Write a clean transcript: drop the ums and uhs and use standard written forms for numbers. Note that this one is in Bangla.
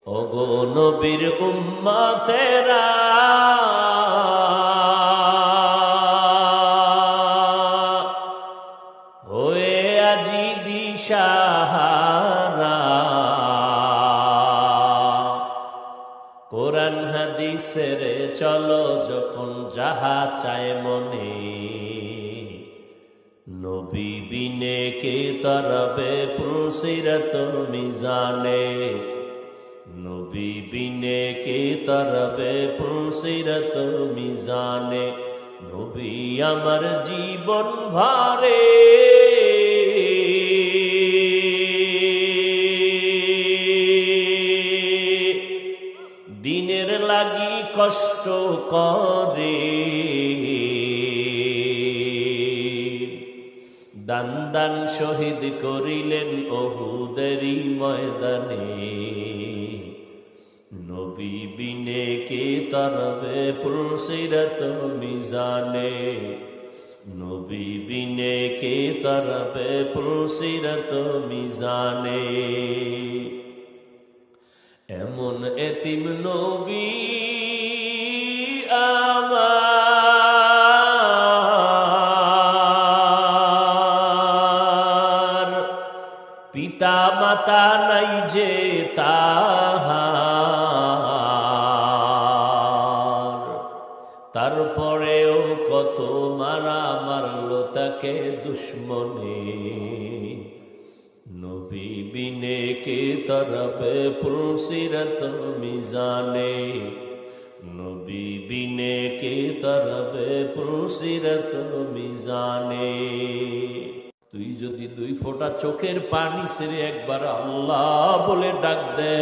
ওগো নবীর উম্মতেরা হয়ে আজি দিশাহারা, কোরআন হাদিসের চলো যখন যাহা চায় মনে, নবী বিনে কে তরবে পুলসিরত মিজানে, নবী বিনে কে তরবে পুলসিরত মিজানে। নবী আমার জীবন ভারে দিনের লাগি কষ্ট করে, দান দান শহীদ করিলেন ওহুদেরই ময়দানে, নবী বিনে কে তরবে পুলসিরত মিজানে, নবী বিনে কে তরবে পুলসিরত মিজানে। এমন এতিম নবী আমার, পিতা মাতা নাই যে তাহার, তারপরেও কত মারা মারলো তাকে দুশ্মনে, নবী বিনে কে তরবে পুলসিরত মিজানে, নবী বিনে কে তরবে পুলসিরত মিজানে। তুই যদি দুই ফোঁটা চোখের পানি ছেড়ে একবার আল্লাহ বলে ডাক দে।